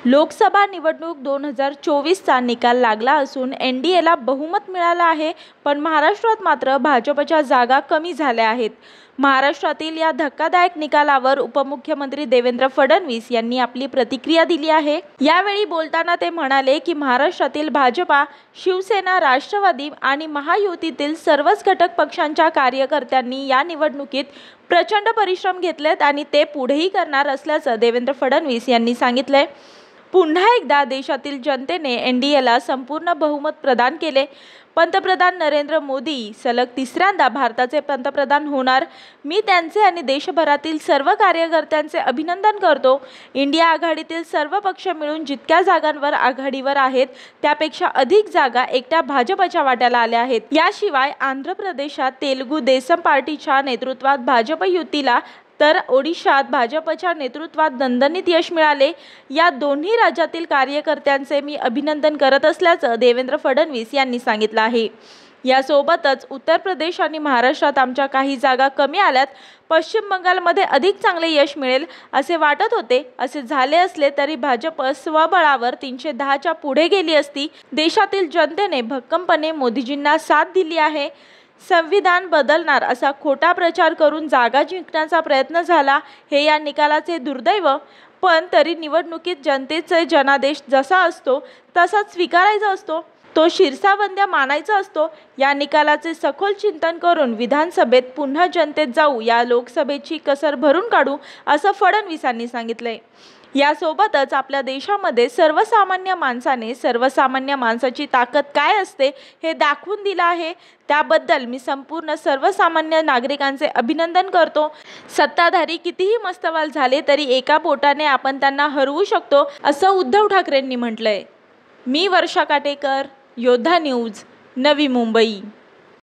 लोकसभा निवडणूक 2024चा निकाल लागला असून एनडीएला बहुमत मिळालं आहे, पण महाराष्ट्रात मात्र भाजपच्या जागा कमी झाल्या आहेत। महाराष्ट्रातील या धक्कादायक निकालावर उपमुख्यमंत्री देवेंद्र फडणवीस यांनी आपली प्रतिक्रिया दिली आहे। यावेळी बोलताना ते म्हणाले की महाराष्ट्रातील भाजपा, शिवसेना, राष्ट्रवादी आणि महायुतीतील सर्वच घटक पक्षांच्या कार्यकर्त्यांनी या निवडणुकीत प्रचंड परिश्रम घेतलेत आणि ते पुढेही करणार असल्याचं देवेंद्र फडणवीस यांनी सांगितलंय। पुन्हा एकदा देशातील जनतेने एनडीएला संपूर्ण बहुमत प्रदान केले। पंतप्रधान नरेंद्र मोदी सलग तिसऱ्यांदा भारताचे पंतप्रधान होणार। मी त्यांचे आणि देशभरातील सर्व कार्यकर्त्यांचे अभिनंदन करतो। इंडिया आघाडीतील सर्व पक्ष मिळून जितक्या जागांवर आघाडीवर आहेत त्यापेक्षा अधिक जागा एकट्या भाजपच्या वाट्याला आल्या आहेत। याशिवाय आंध्र प्रदेशात तेलुगू देसम पार्टीच्या नेतृत्वात भाजप युतीला तर ओडिशात भाजपच्या नेतृत्वात दणदणीत यश मिळाले। या दोन्ही राज्यातील कार्यकर्त्यांचे मी अभिनंदन करत असल्याचं देवेंद्र फडणवीस यांनी सांगितलं आहे। यासोबतच उत्तर प्रदेश आणि महाराष्ट्रात आमच्या काही जागा कमी आल्यात। पश्चिम बंगालमध्ये अधिक चांगले यश मिळेल असे वाटत होते। असे झाले असले तरी भाजप स्वबळावर 310च्या पुढे गेली असती। देशातील जनतेने भक्कमपणे मोदीजींना साथ दिली आहे। संविधान बदलणार असा खोटा प्रचार करून जागा जिंकण्याचा प्रयत्न झाला, हे या निकालाचे दुर्दैव। पण तरी निवडणुकीत जनतेचा जनादेश जसा असतो तसाच स्वीकारायचा असतो, तो शिरसावंद्या मानायचा असतो। या निकालाचे सखोल चिंतन करून विधानसभेत पुन्हा जनतेत जाऊ, या लोकसभेची कसर भरून काढू असं फडणवीसांनी सांगितलंय। यासोबतच आपल्या देशामध्ये सर्वसामान्य माणसाने सर्वसामान्य माणसाची ताकद काय असते हे दाखवून दिलं आहे। त्याबद्दल मी संपूर्ण सर्वसामान्य नागरिकांचे अभिनंदन करतो। सत्ताधारी कितीही मस्तवाल झाले तरी एका बोटाने आपण त्यांना हरवू शकतो असं उद्धव ठाकरेंनी म्हटलंय। मी वर्षा काटेकर, योद्धा न्यूज, नवी मुंबई।